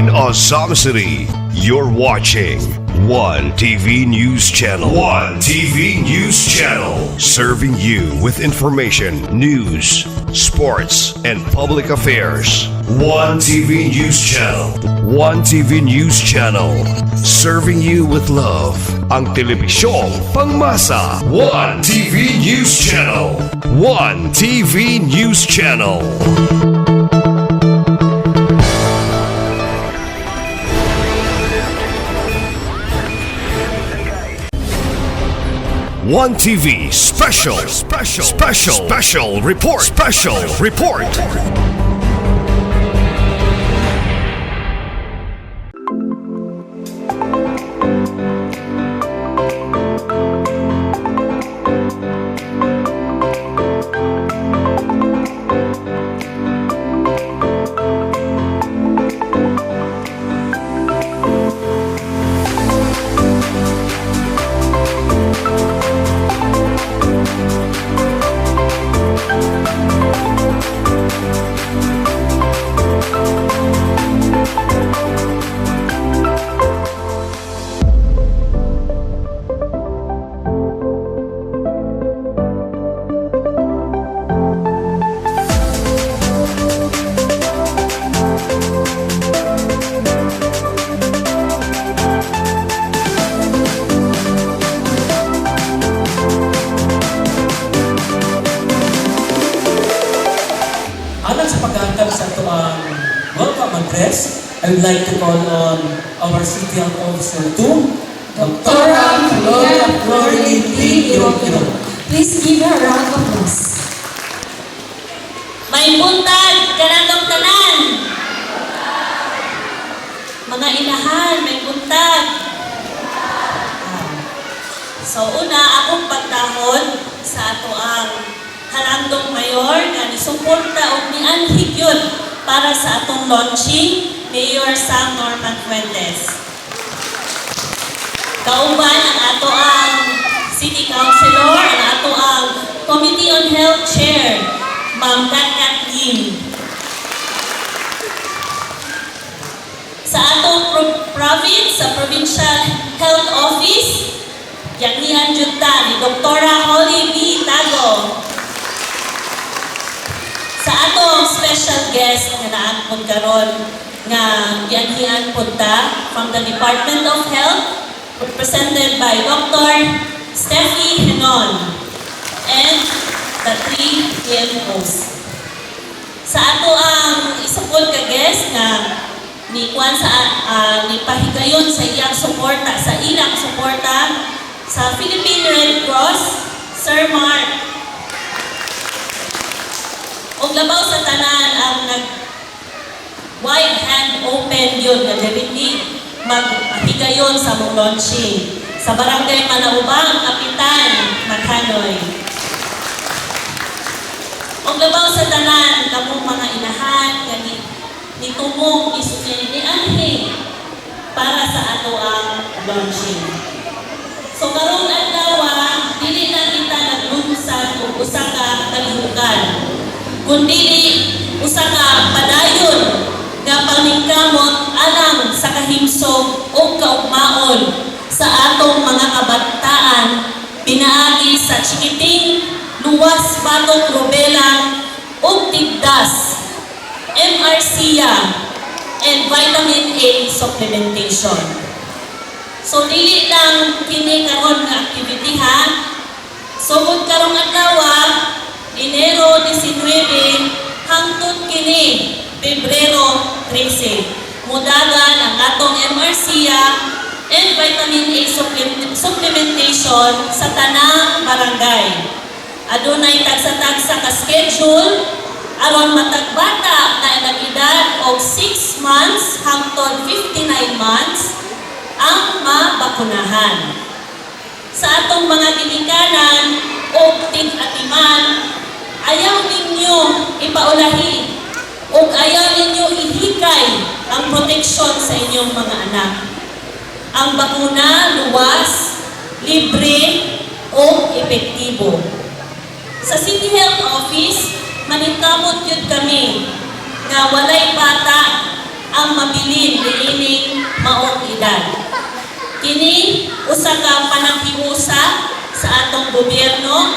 in Azam City. You're watching One TV News Channel. One TV News Channel. Serving you with information, news, sports, and public affairs. One TV News Channel. One TV News Channel. Serving you with love. Ang telebisyong pangmasa. One TV News Channel. One TV News Channel. One TV special report. Sa ituang welcome address, I would like to call on our City Health Officer 2, Dr. Gloria Florlin P. Irokiro. Please give her a round of applause. May buntag kanatong tanan. Mga inahan, may buntag. So una, akong pagtahon sa ato ang Halandong Mayor nga nisuporta o nianhig yun para sa atong launching, Mayor Sam Norman Fuentes. Kauban ang ato ang City Councilor, ang ato ang Committee on Health Chair, Ma'am Kathleen. Sa atong province, sa Provincial Health Office, Yaknihan Junta ni Dr. Holly B. Tago. Sa atong special guest nga naagpon karon nga gianhian punta from the Department of Health, represented by Dr. Steffi Henon and the 3 PMOs. Sa ato ang isa po ka guest nga ni Kwan sa ni pahigayon sa iyang suporta, sa ilang suporta sa Philippine Red Cross, Sir Mark. Og labaw sa tanan ang wide hand open yun na directly maghigayon sa mong launching sa Barangay Manaubang, Kapitan, Makanoy. Og labaw sa tanan kamong mga inahan ni tumong isunin ni Anhe para sa ato ang launching. So karong adlaw dili na kita naglunsad og usa ka kalihukan, kundi usa ka padayon nga paningkamot alang sa kahimsog o kaugmaon sa atong mga kabataan pinaagi sa Chikiting, Luwas, Batok, Rubela ug Tigdas, MRCA and vitamin A supplementation. So dili lang kini karon nga activity ha. Sugod karong adlaw Enero 19 hangtod kini Pebrero 13. Mudagan ang atong MRCA and vitamin A supplementation sa tanang barangay. Adunay tagsa-tagsa ka schedule aron matagbata na nag-edad og 6 months hangtod 59 months ang mabakunahan. Sa atong mga ginikanan o tig-atiman, ayaw ninyo ipaulahi o ayaw ninyo ihikay ang proteksyon sa inyong mga anak. Ang bakuna luwas, libre o epektibo. Sa City Health Office, maningkamot yun kami nga walay bata ang mabilin Kini usa ka panaghiusa sa atong gobyerno,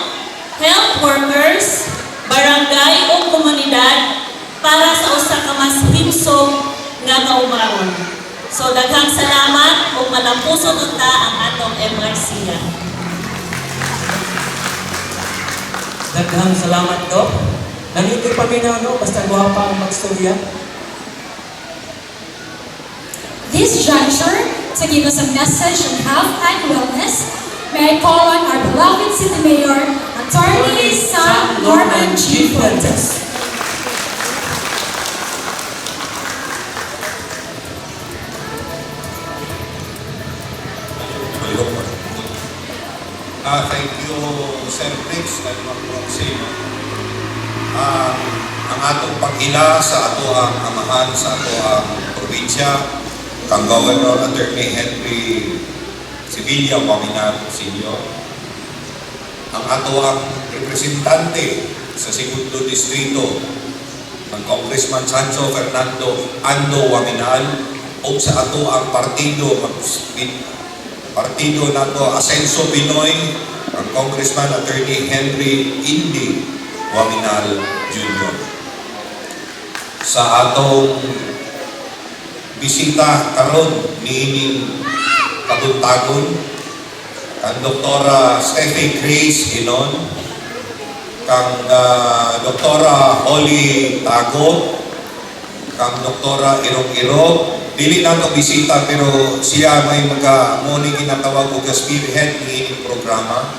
health workers, barangay o komunidad para sa usa ka mas himsog nga kaumaron. So daghang salamat ug malampuson unta ang atong MRC. Daghang salamat, Dok. Nandito pa minaw, no? Basta guwapa ang magstorya. This juncture, to give us a message on health and wellness, may I call on our beloved City Mayor, Attorney Sam Norman G. Fuentes. Thank you, Sir Briggs, at Maximo. Ang atong pag-ila sa ato ang amahan sa ato ang probinsya, kang Governor Attorney Henry Sevilla Paminar Senior, ang ato ang representante sa segundo distrito, ang Congressman Sancho Fernando Ando Waminal, o sa ato ang partido nato Asenso Pinoy, ang Congressman Attorney Henry Indi Waminal Jr. Sa atong bisita karon niining kabuntagon, ang Doktora Steffi Grace Inon, kang Doktora Holly Tago, kang Doktora Irong-Irong. Dili na ito bisita pero siya may muni ginatawag o spearhead ni ining programa.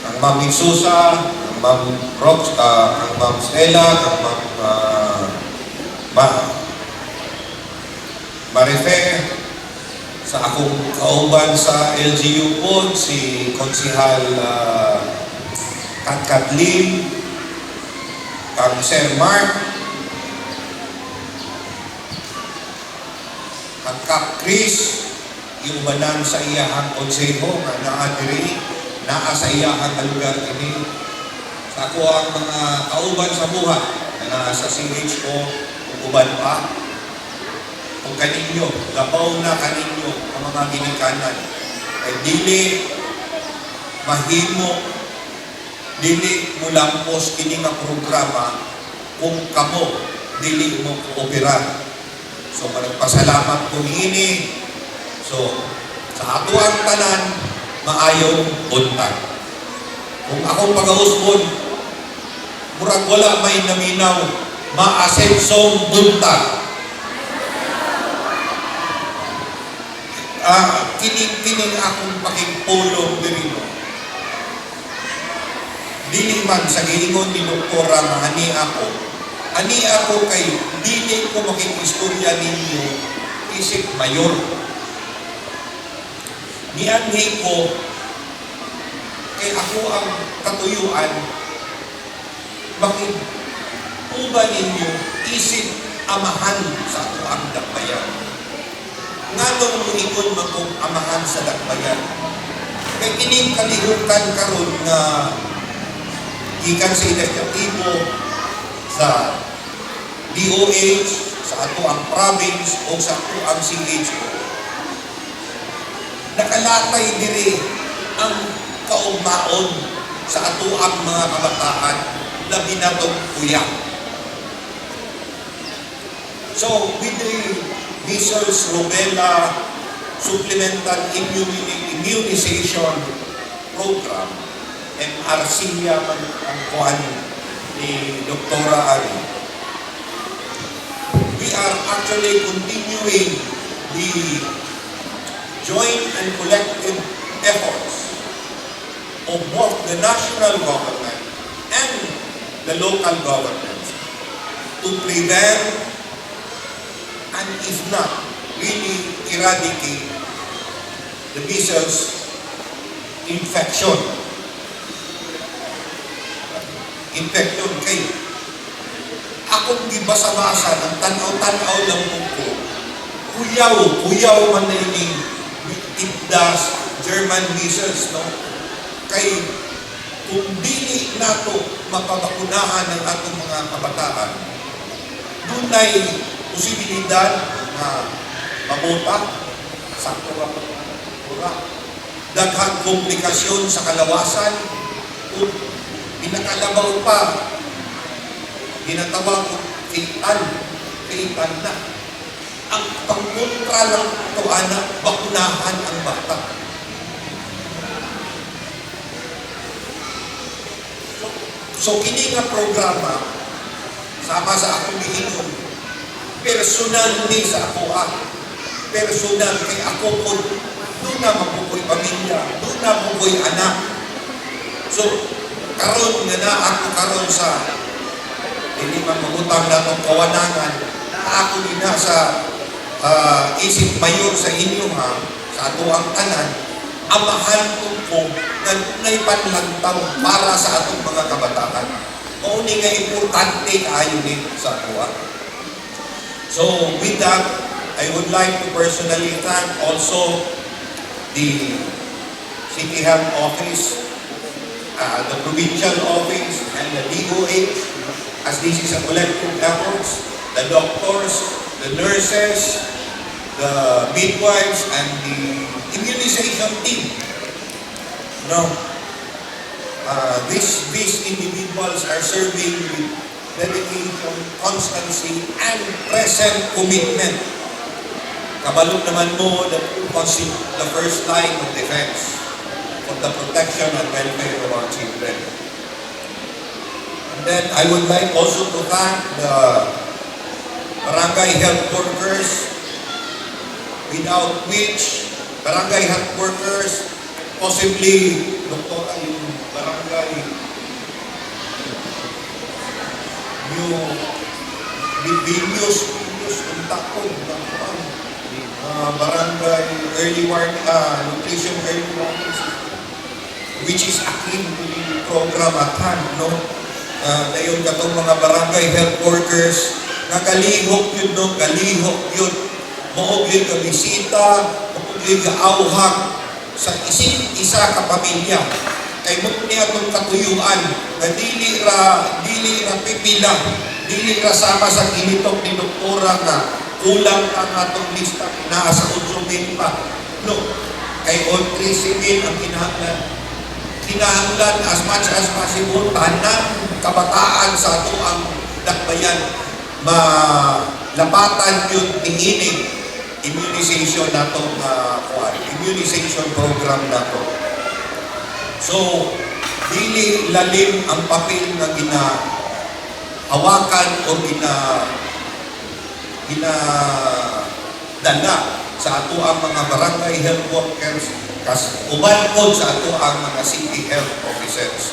Ang Ma'am Susa, ang Ma'am Rox, ang Ma'am Stella, ang Ma'am Marife, sa akong kauban sa LGU po, si Konsihal Katlin, kang Sir Mark, ang Kap Chris, yung banan sa iyahang konseho nga naadiri, naa sa iyahang lugar ini. Sa ako ang mga kauban sa buhat na naa sa CHO, uban pa, kung kaninyo, labaw na kaninyo ang mga ginikanan, ay dili mahimo, dili mo lampos kini nga programa kung kamo dili mo kooperar. So, pasalamat ko ini. So, sa ato ang tanan, maayong buntag. Kung akong pag-auspon, murag wala may naminaw, maasensong buntag. Kining akong pakingpulong dirino. Dili man sa giingon ni Doktora mahani ako, ani ako kay dili ko makikistorya ninyo isip mayor. Nianhi ko kay ako ang katuyuan makiuban ninyo isip amahan sa ato ang dakbayan. Nganong muingon man kong amahan sa dakbayan? Kay kining kalihukan karon nga gikan sa legislatibo, sa DOH, sa ato ang province o sa ato ang CHO. Nakalatay diri ang kaugmaon sa ato ang mga kabataan na binatong kuya. So, with the measles, rubella, supplemental immunization program, MRC yaman ang kuhan ni Doktora Ari. We are actually continuing the joint and collective efforts of both the national government and the local governments to prevent and if not really eradicate the measles infection kay akong gibasa-basa ng tanaw-tanaw lang ko kuyaw man na ining Igdas German measles, no? Kay kung dili nato mapabakunahan ng atong mga kabataan, dunay posibilidad na mabuta sakto ba program. Daghang komplikasyon sa kalawasan, kung pinakalabaw pa, ginatawag ko kaitan na. Ang pangkontra lang ito, anak, bakunahan ang bata. So kini nga programa, sama sa akong gihinom, personal ni sa ako personal kay ako po, doon na mabukoy pamilya, doon na mabukoy anak. So, karon nga na ako karon sa hindi man magutang na itong kawanangan, na ako din na sa isip mayor sa inyo sa ato ang tanan, amahan ko na panlantaw para sa atong mga kabataan. O ni nga importante kayo din sa ato. So, with that, I would like to personally thank also the City Health Office, the Provincial Office, and the DOH, as this is a collective effort, the doctors, the nurses, the midwives, and the immunization team. No, these individuals are serving with dedication, constancy, and present commitment. Kabalo naman mo that you constitute the first line of defense for the protection and welfare of our children. And then I would like also to thank the barangay health workers, without which barangay health workers, possibly doktora yung barangay Vilnius Untakon barangay early warning nutrition early warning system, which is akin to the program at hand, no? Dayon katong mga barangay health workers nga kalihok yun, no? Kalihok yun, maog yun ka bisita, maog yun ka auhag sa isa ka pamilya. Kay mo niya itong katuyuan na dili ra pipila, dili ra sama sa ginitok ni doktora nga kulang ang atong lista na sa 8,000 pa. No, kay all 3,000 ang kinahanglan as much as possible, tanan kabataan sa ato ang dakbayan, malapatan yun tinginig immunization nato immunization program nato. So, dili lalim ang papel na ginahawakan o ginadala sa ato ang mga barangay health workers kas uban po sa ato ang mga city health officers.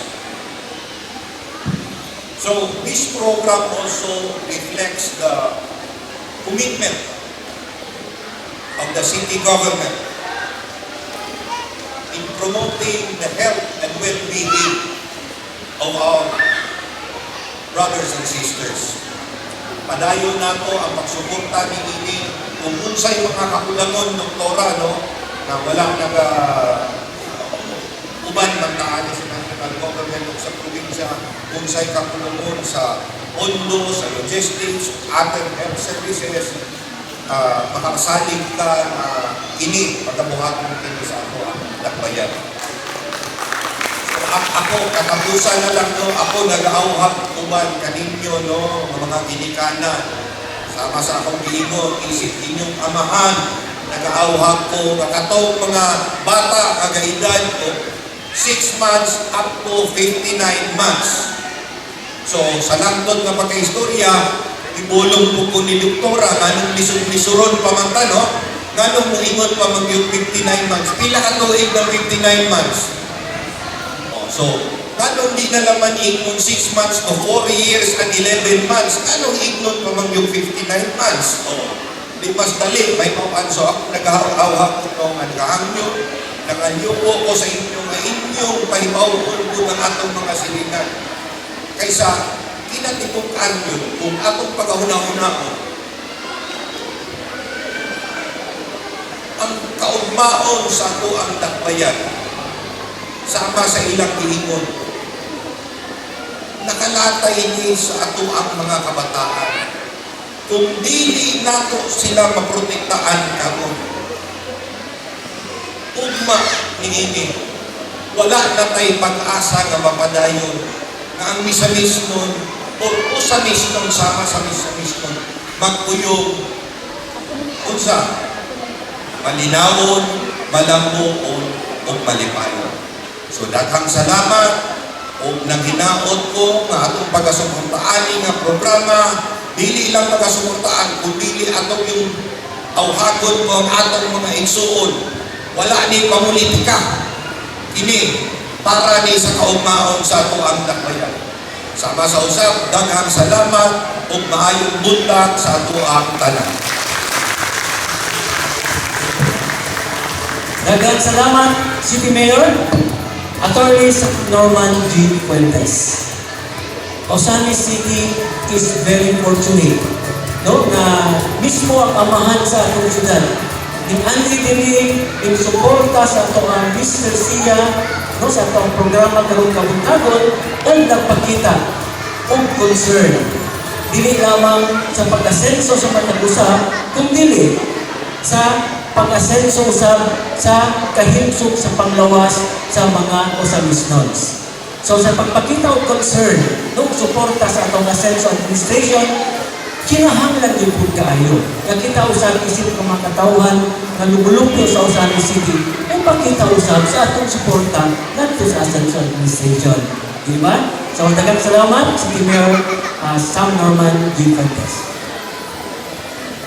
So, this program also reflects the commitment of the city government in promoting the health and well-being of our brothers and sisters. Padayon nato ang pagsuporta ni ini kung unsay mga kakulangon doktora, no, na walang uban man taani sa national government o sa probinsya, unsay kakulangon sa pondo, sa logistics, other health services, makasalig ka ini pagkabuhat mo kini sa ako ang dakbayan. So, ako, katapusan na lang, no, ako nag-auhap uban kaninyo, no, mga ginikanan. Sama sa akong giingon, isip inyong amahan, nag-auhap ko, nakatong mga bata, kagaedad ko, 6 months up to 59 months. So, sa langdon nga pagka-istorya, ibulong po ko ni doktora, nganong lisuron pa man ta, no? Nganong muingon pa mag 59 months. Pila ka tuig ng 59 months? So, nganong di na laman ingon 6 months to 4 years and 11 months? Nganong ignon pa mag 59 months? Di mas dali, may papanso ako, nag-ahawak ko ito, nag-ahangyo, nanganyuko ko sa inyo, nga inyong pahibawon ko ng atong mga silingan. Kaysa, kinatipong yun, kung atong pag-ahuna-huna ko, ang kaugmaon sa ato ang dakbayan, sama sa ilang giingon, nakalatay ni sa ato ang mga kabataan. Kung dili nato sila maprotektaan karon, ugma niini. Wala na tay pag-asa nga mapadayon nga ang misamis nun o usamis nun sama sa misamis nun magpuyong unsa malinawon, malambuon o malipayon. So daghang salamat o naghinaot ko nga atong pagasuportaan nga programa dili lang pagasuportaan kundi atong yung awhagon ko ang atong mga igsuon. Wala ni pamulitika. Kini para ni sa kaugmaon sa ato ang dakbayan. Sama sa usap, daghang salamat ug maayong buntag sa ato ang tanan. Daghang salamat, City Mayor, Attorney Norman G. Fuentes. Osamis City is very fortunate, no, na mismo ang amahan sa atong syudad. Ning Andy diri in suporta sa atong Mr. Sia, no, sa atong programa karong kabuntagon o nagpakita og concern dili lamang sa pag-asenso sa matag-usab kundi sa pag-asenso usab sa kahimsok sa panglawas sa mga Osamisnods. So sa pagpakita og concern ug suporta sa atong asenso administration, kinahanglan gyud pud kaayo nga kita usab isip nga mga katawhan nga lumulupyo sa Osamis City ug pakita usab sa atong suporta ngadto sa asenso administration. Di ba? So daghang salamat City Mayor Sam Norman G. Fuentes.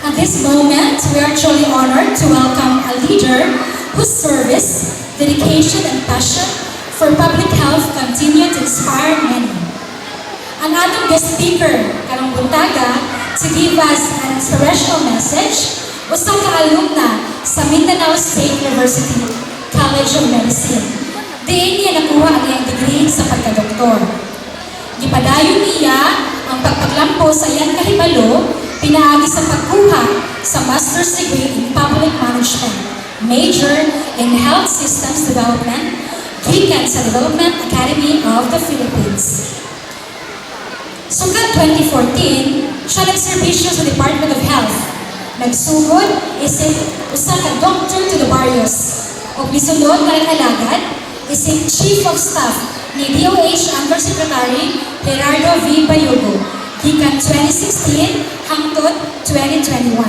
At this moment, we are truly honored to welcome a leader whose service, dedication, and passion for public health continue to inspire many. Ang ating guest speaker, karong buntaga, to give us an inspirational message, usa ka alumna sa Mindanao State University College of Medicine. Diin niya nakuha ang iyang degree sa pagkadoktor. Gipadayon niya ang pagpaglampo sa iyang kahibalo, pinaagi sa pagkuha sa Master's Degree in Public Management, Major in Health Systems Development, gikan sa Development Academy of the Philippines. Sugad 2014, siya nagserbisyo sa Department of Health. Nagsugod isip usa ka Doctor to the Barrios o bisulod nga nag-alagad isip Chief of Staff ni DOH Undersecretary Gerardo V. Bayugo gikan 2016 hangtod 2021.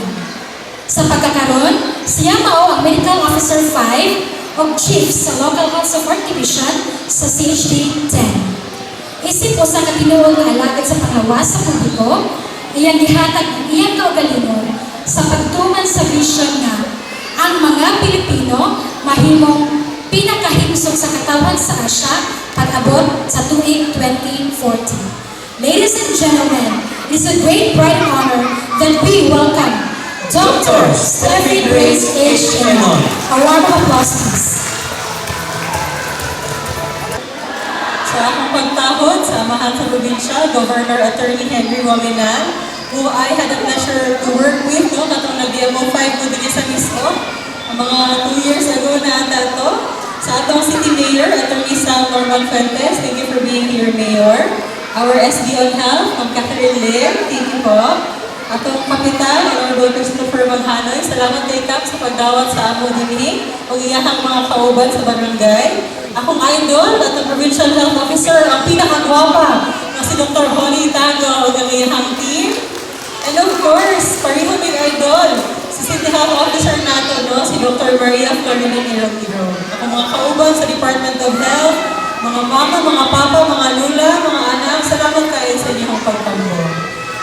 Sa pagkakaroon, siya mao ang Medical Officer 5 o Chief sa Local Health Support Division sa CHD 10. Isip usa ka tinuod nga alagad sa panglawas sa publiko, iyang gihatag ang iyang kaugalingon sa pagtuman sa vision nga ang mga Pilipino mahimong pinakahimsog sa katawan sa Asya pag-abot sa tuig 2040. Ladies and gentlemen, it is a great pride and honor that we welcome Dr. Steffi Grace H. Enon. A round of applause, please. Sa akong pagtahod sa mahal sa probinsya, Governor Attorney Henry Waminan, who I had the pleasure to work with, no, katong nag-DMO 5 ko din sa mismo, ang mga 2 years ago na ata to. Sa atong City Mayor, Attorney Sam Norman Fuentes, thank you for being here, Mayor. Our SD on Health, Ma'am Catherine Lim, thank you po. Atong Kapitan, Honorable Christopher Manghanoy, salamat kay Kap sa pagdawat sa amo dinhi o iyahang mga kauban sa barangay. Akong idol, atong Provincial Health Officer, ang pinakagwapa na si Dr. Holly Tago o ang iyahang team. And of course, pareho may idol, si City Health Officer nato, no? Si Dr. Maria Florinda Irong-Iro. Ako mga kauban sa Department of Health, mga mama, mga papa, mga lula, mga anak, salamat kayo sa inyong pagtambo.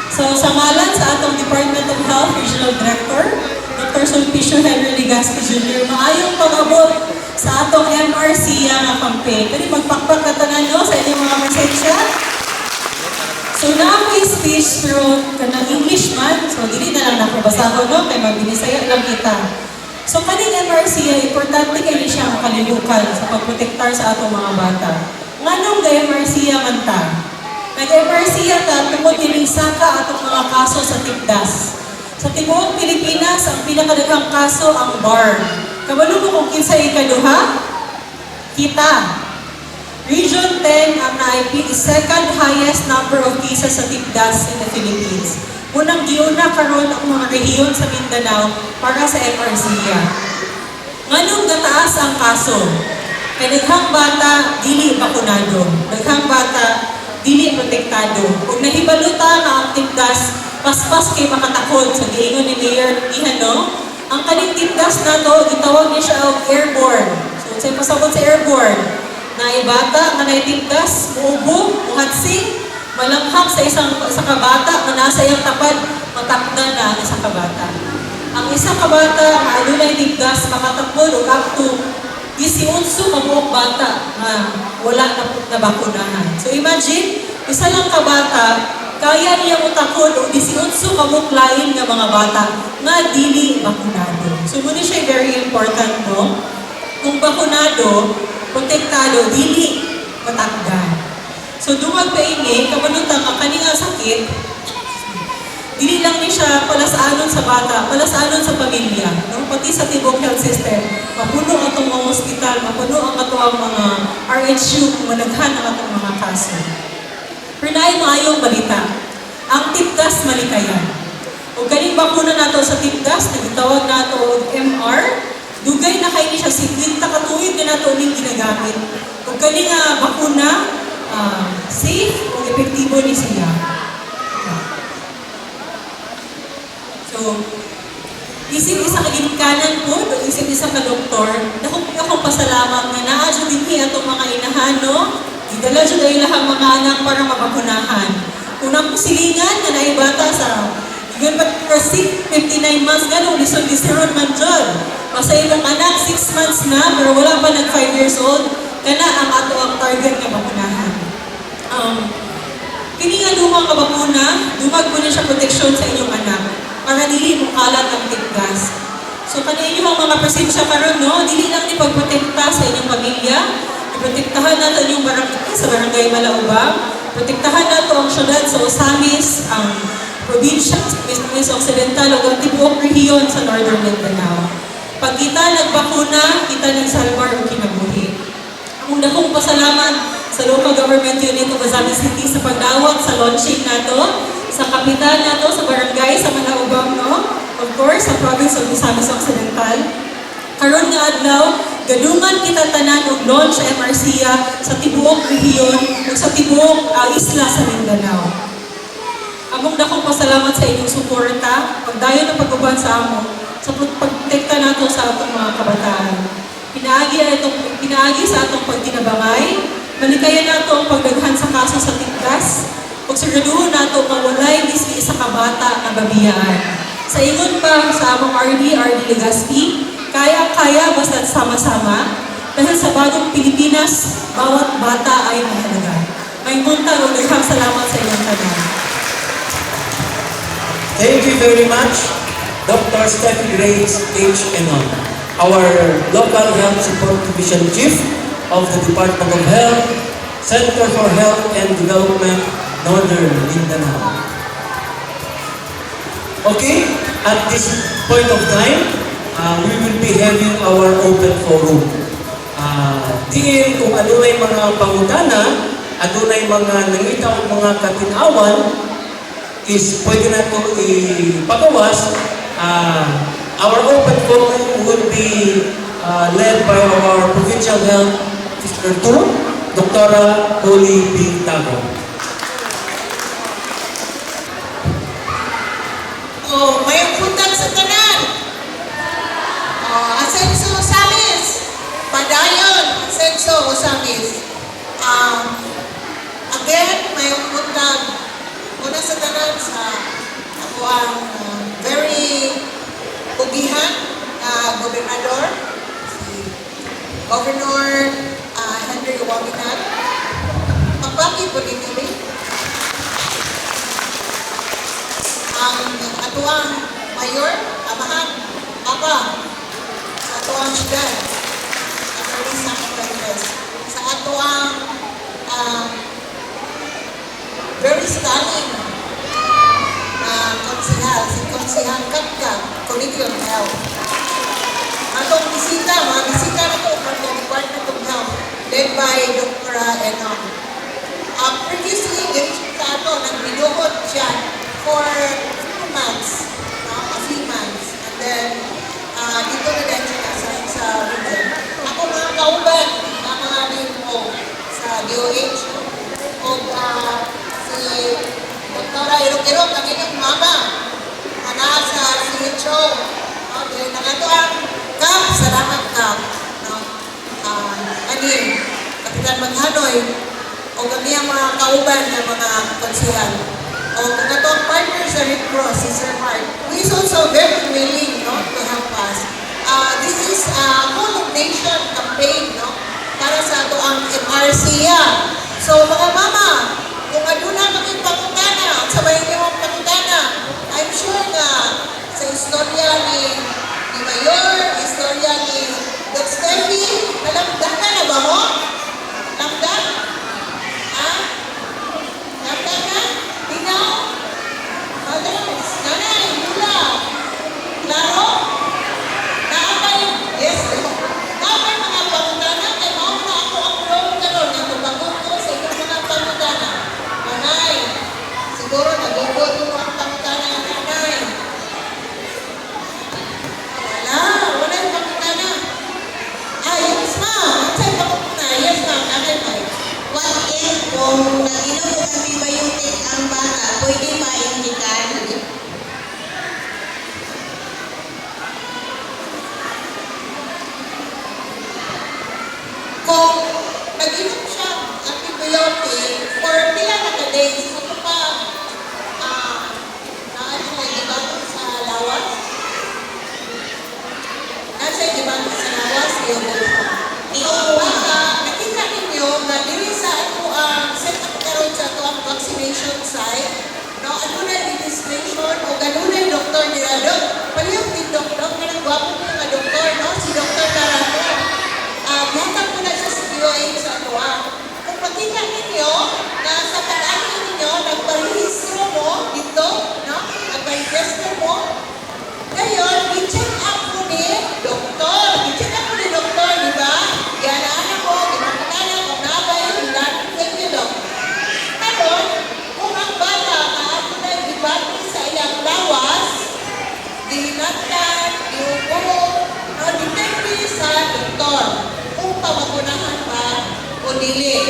So sa ngalan sa atong Department of Health Regional Director, Dr. Sulpicio Henry Ligaspi Jr., maayong pag-abot sa atong MRC nga campaign. Pwede magpakpak na tanan nyo sa inyong mga mesensya. So na ako speech pero kanang English man, so dili na lang nakabasahon, no? Kaya mabilisaya lang kita. So kaning MRC, importante kayo siya ang kalibukan sa pagprotektar sa atong mga bata. Nganong ga MRC man ta? Nag-MRC ta tungod kining saka atong mga kaso sa tigdas. Sa tibuok Pilipinas, ang pinakadaghang kaso ang BARD. Kabalo mo kung kinsa ikaduha? Kita. Region 10 ang naipit second highest number of cases sa tigdas in the Philippines. Unang giuna karon ang mga rehiyon sa Mindanao para sa MRC. Nganong gataas ang kaso? Kay daghang bata dili bakunado, daghang bata dili protektado. Kung nahibaluta nga ang tipdas, paspas kay makatakod sa giingon ni Mayor Ihano, ang kaning tipdas nato gitawag ni siya og airborne. So unsay pasabot sa airborne? Na ibata nga naitipdas, muubo, muhatsing, malanghap sa kabata, nga nasa iyang tapad, matakdan na ang isang kabata. Ang isang kabata nga adunay tipdas, makatakod og up to 18 ka buok bata nga wala na bakunahan. So imagine, isa lang ka bata, kaya niya utakod o 18 ka buok lain nga mga bata nga dili bakunado. So muna siya very important, no? Kung bakunado, protektado, dili matakdan. So dumag pa ini, kamanutang ang kaninga sakit, dili lang ni siya palasaanon sa bata, palasaanon sa pamilya, no? Pati sa tibok health system. Mapuno ang itong mga hospital, mapuno ang itong mga RHU, managhan ang itong mga kaso. Pero na maayong balita, ang tipdas malikayan. O galing bakuna nato sa tipdas, nagtawag nato og MR, dugay na kayo siya, 50 katuig na nato uling ginagamit. O galing bakuna, safe o epektibo ni siya. So, isip isa ka ginikanan po, isip isa ka doktor, akong pasalamat nga naadyo din itong mga inahano, idala dyan ay lahang mga anak para mabakunahan. Kung ang silingan na naibata sa, yun ba, for 59 months, gano'ng lison-liseron man dyan. Basta yung anak, 6 months na, pero wala pa nag 5 years old, kana ang ato ang target nga bakunahan. Kini nga lumang kabakuna, dumag mo na siya proteksyon sa inyong anak para dili mo kalat ang tipdas. So kanino ang mga presensya karon, no? Dili lang ni pagprotekta sa inyong pamilya, iprotektahan nato yung barangay sa barangay Malaubang, protektahan nato ang syudad sa Osamis, ang probinsya sa Misamis Occidental ug ang tibuok rehiyon sa Northern Mindanao. Pag kita nagbakuna, kita nagsalbar og kinabuhi. Ang dakong pasalamat sa local government unit of Osamis City sa pagdawat sa launching nato, sa kapitan nato, sa barangay, sa Malaubang, no? Of course, sa province of Misamis Occidental. Karon nga adlaw, gadungan kita tanan og launch MRCA sa tibuok rehiyon ug sa tibuok isla sa Mindanao. Among dakong pasalamat sa inyong suporta, pagdayon ng pag-uban sa amo, sa pagprotekta nato sa atong mga kabataan. Pinaagi sa atong pagtinabangay, malikayan nato ang pagdaghan sa kaso sa tipdas, ug siguraduhon nato nga walay bisgi isa ka bata nga babiyaan. Sa ingon pa sa among RD Legazpi, kaya basta sama-sama, dahil sa bagong Pilipinas, bawat bata ay mahalaga. May muntag o daghang salamat sa inyong tanan. Thank you very much, Dr. Steffi Grace H. Enon, our local health support division chief of the Department of Health, Center for Health and Development, Northern Mindanao. Okay, at this point of time, we will be having our open forum. Diin kung adunay mga pangutana, adunay mga nangita o mga katinawan, is pwede na ito ipagawas. Our open forum will be led by our Provincial Health Officer 2, Dr. Holly B. Tago. May puntan sa tanan. Asenso Osamis. Padayon, Asenso Osamis. Again, may puntan. Una sa tanan sa ako ang very pugihan na gobernador, si Governor Henry Waminat. Magpaki po din nila. Ang atuang mayor, amahan, papa, sa atuang syudad, Atty. Sam Fuentes, sa atuang very stunning na konsihal, si Konsihal Katka, Collegium of Health. Atong bisita, mga bisita na ito from the Department of Health, led by Dr. Enon. Previously, sa ato, nagbinuhot siya for a few months, and then dito na din siya sa maghanoy o ganiyang mga kauban ng mga konsehal. O kung ito ang partner sa Red Cross, si Sir Mark, who is also very willing, no, to help us. This is a whole of nation campaign, no, para sa ito ang MRCA. So mga mama, kung aduna kami pangutana, at sabay niyo ang pangutana, I'm sure na sa istorya ni Mayor, istorya ni Doc Steffi, nalamdag ka na ba mo? Lamdag? Ha? Lamdag na? Dinaw? Mothers? Nanay? Lula? Klaro? Naabay? Yes. Naabay mga pangutana, kay mauna ako ang role karon ng tubagot ko sa inyong mga pangutana. Nanay, siguro nagugod mo ang pangutana ng nanay. Wala yung pangutana. Yes ma'am. Saan pangutana? Yes ma'am. Nanay mo. What if kung nag-inom ng antibiotic ang bata, pwede ba indikan? Kung nag-inom siya antibiotic for pila na ka-days, ito pa, naibato sa lawas. Nasa ibato sa lawas, iubos siya. So, baka, nakita ninyo na dili sa ito ang set up karon sa ito ang vaccination site, no, ano na registration o ganun na yung doktor nila, Dok. Palihog din doktor, kanang gwapo mo yung doktor, no, si Dr. Carato. Buhatag ko na siya sa DOH sa ito. Kung makita ninyo na sa pag-ano ninyo, nagparehistro mo dito, no, nagparehistro mo, ngayon, i-check up mo ni doktor. I-check up mo ni doktor, di ba? Yanaan ako, ginapakala, kung nabay, hilatin ko yung dok. Ngayon, kung ang bata na ako na ibati sa ilang lawas, dihinatan, iubo, no, depende sa doktor kung pamagunahan ba o dili.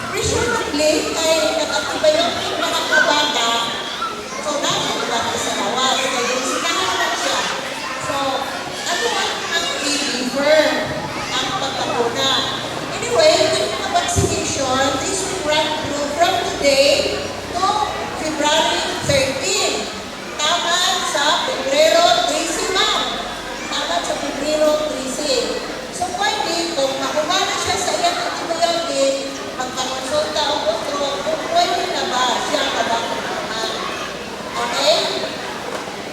Presumably, ay nag-antibiotic mga kabata, so natin ibati sa lawas, kaya sinahan siya. So, ano ang i-defer ang pagpapuna? Anyway, yung mga vaccination, this will run through from today to February 13. Tama sa Pebrero 13, ma'am. Tama sa Pebrero 13. So, pwede, kung makuha na siya sa iyang antibiotic, magpakonsulta o otro, kung pwede na ba siya mabakunahan. Okay?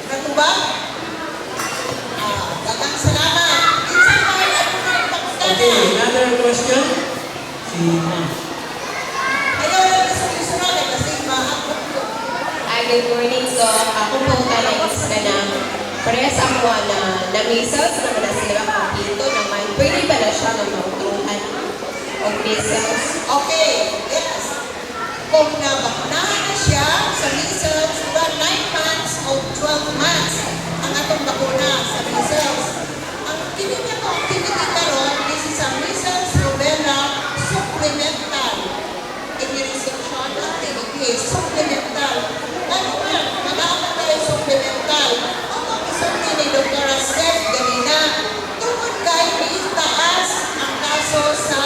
Ano ba? Dagang salamat. Minsan mo ay ano na yung pagkana. Okay, another question? Si Ma'am. Ayaw lang na sunod kasi maakot ko. Good morning. So, ako po talaga is ka na parehas ako na measles naman na sila kapito naman. Pwede ba na siya na mautruhan o measles? Okay, yes. Kung nabakunahan na siya sa measles, 9 months o 12 months ang atong bakuna sa measles. Ang kinita ko, ang kinita karon, this is a measles rubella supplemental immunization activity. Supplemental. Ano ba? Mag-aama tayo supplemental. Ang isulti ni Dr. Steph ganina, tungkol kay itaas ang kaso sa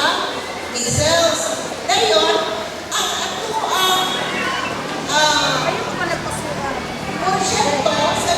measles. Ngayon, ang ato ang porsyento sa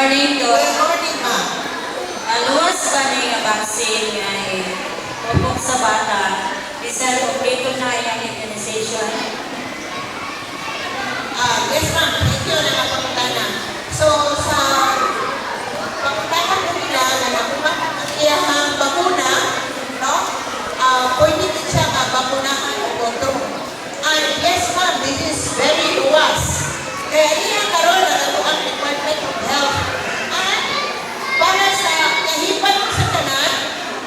morning, Doc. Good morning, ma'am. Luwas ba na yung vaccine nga upong sa bata? Isang kompleto na yung immunization. Yes, ma'am. Thank you na napagputana. So, sa pagputana po nila na nakuha ang iyahang bakuna, no? Pwede din siya bakunahan o boto. And yes, ma'am, this is very luwas. Kaya niya karoon na ito ang Department of Health. At para sa kahipan sa tanan,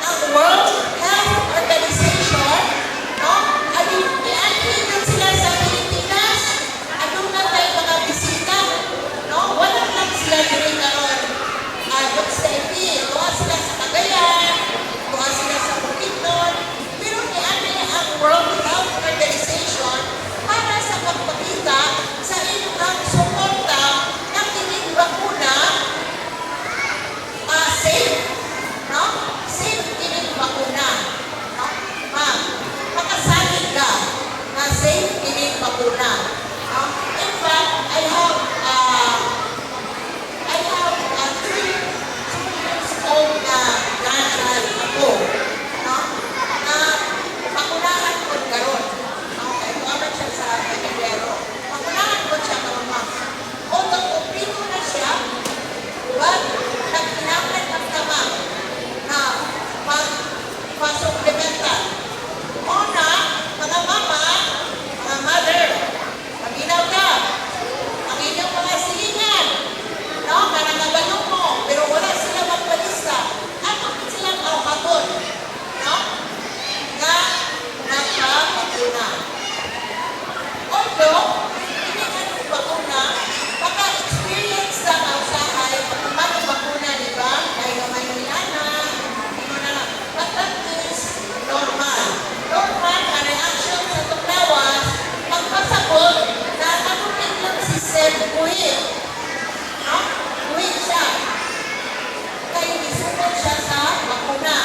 ang World Health Organization, no? Ianhigan sila sa Pilipinas. Anong na tayo mga bisita? No? Wala lang sila diri karoon. Doon sa Epi, tuwa sila sa Cagayan, tuwa sila sa Bukidnon. Pero nianhin ang World Health Organization para sa pagpakita sa inyong suporta ng kining bakuna safe, no? Safe kining bakuna, no? Ma'am, makasalig ka na safe kining bakuna, no? In fact, I have 3 years old na grandchild ako, no? Na bakunahan ko karon. Okay, tuwaman siya sa Enero. Bakunahan ko siya ka mama. Although kumplito na siya, but nagkinamit ang tama na mag-supplemental. Una, mga mama, mga mother, maginaw ka. Ang inyong mga silingan, no? Na nakabalong mo, pero wala sila magpalista. Ano silang aukaton? No? Nga nakapaguna. Although, hindi nga nung bakuna, maka-experience lang ang usahay paano bakuna, di ba? Kaya gamay ng ilana, hindi mo na lang. But that is normal. Normal na reaction sa tuklawas, pagpasabot na nakunin lang si Sir Buhit. No? Buhit siya. Kaya isuot siya sa bakuna.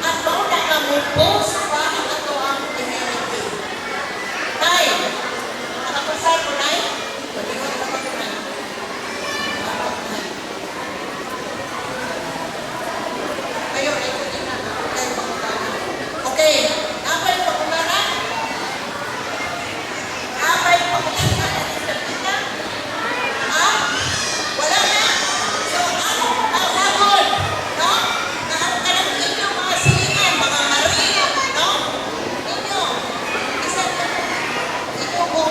At mauna ka mo post pa ang ato ang immunity. Nay, nakapasal mo, Nay? Pwede ko na bakuna. Ayun, ito din na. Okay, napay pakungana? Napay pakungana? Ha? Wala na. So, ano ang hapon? No? Nakakanang inyong mga silingan, mga marino, no? Inyo. Isang inyo mo.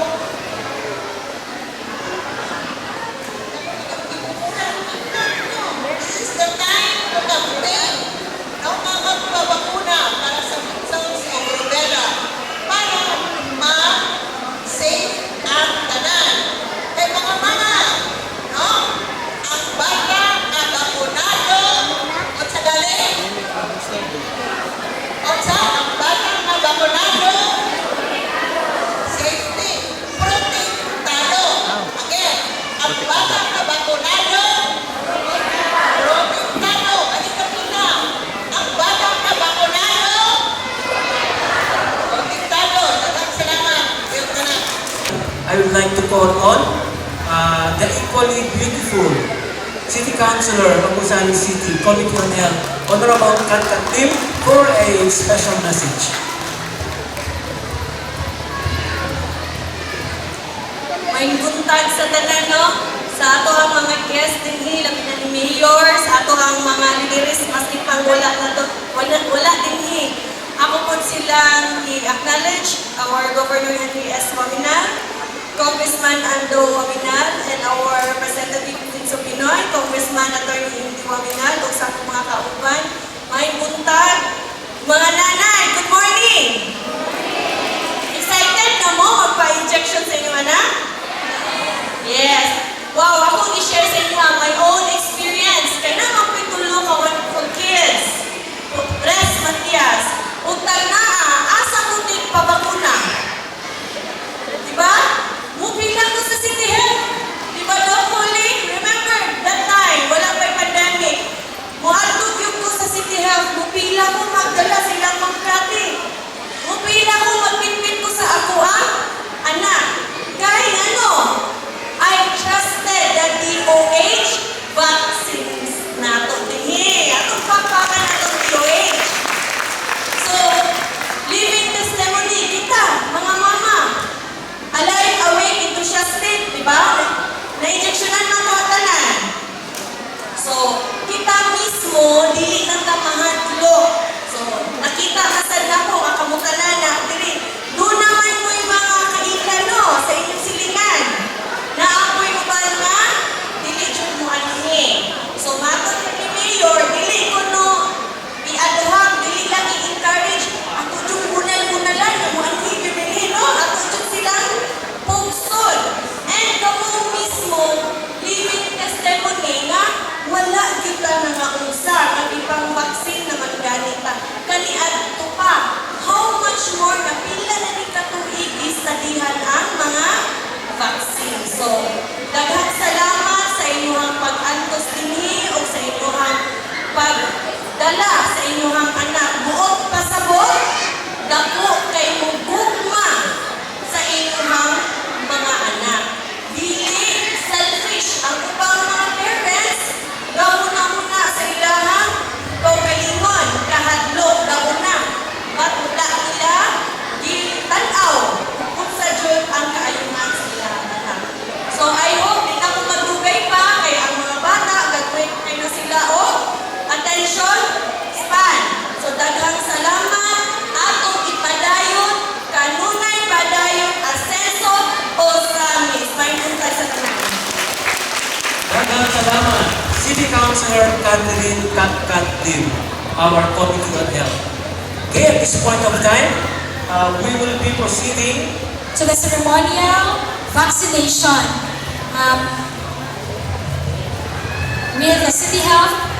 This is the time to campaign. No, magpabakuna para sa measles o rubella para ma-safe ang tanan. Kay mga mama, no? Ang bata na bakunado o sa galing. O sa ang bata na bakunado, safety, protektado. Again, ang bata na bakunado, protektado. Halika kita. Ang bata na bakunado, protektado. Daghang salamat. Yung tanan. I would like to call on the equally beautiful City Councilor of Musani City, Committee on Health, Honorable Katkat Lim, for a special message. May buntag sa tanan, no? Sa ato ang mga guest din labi na ni Mayor, sa ato ang mga leaders, maski pang wala na to, wala din Ako po silang i-acknowledge our Governor Henry S. Waminal, Congressman Ando Waminal, and our Representative Vince Pinoy, Congressman Attorney Indy Waminal, ug sa akong mga kauban. May buntag, mga nanay, good morning! Excited na mo magpa-injection sa inyong anak? Yes. Wow, ako i-share sa inyo my own experience. Kaya na magpitulo ka for kids. Res Matias. Utag na asa ko din pabakuna. Diba? Mubilang ko sa City vaccine. So, daghang salamat sa inyong pag-antos dinhi o sa inyong pagdala sa inyong anak. Buot pasabot, dako kay mugugma sa inyong mga anak. Dili selfish ang ubang mga parents, gawuna-una sa ilahang kaugalingon, kahadlok, gawuna. Matula nila, gitanaw, kung sa Diyos ang kaayunan sa ilahang anak. So I hope, di na ko magdugay pa, kaya ang mga bata, gagawin kayo na sila, attention span. So daghang salamat, atong ipadayon, kanunay padayon, asenso o ramis. May punta sa tanan. Daghang salamat, City Councilor Catherine Lim, our Committee on Health. Okay, at this point of time, we will be proceeding To the ceremonial vaccination with the City Health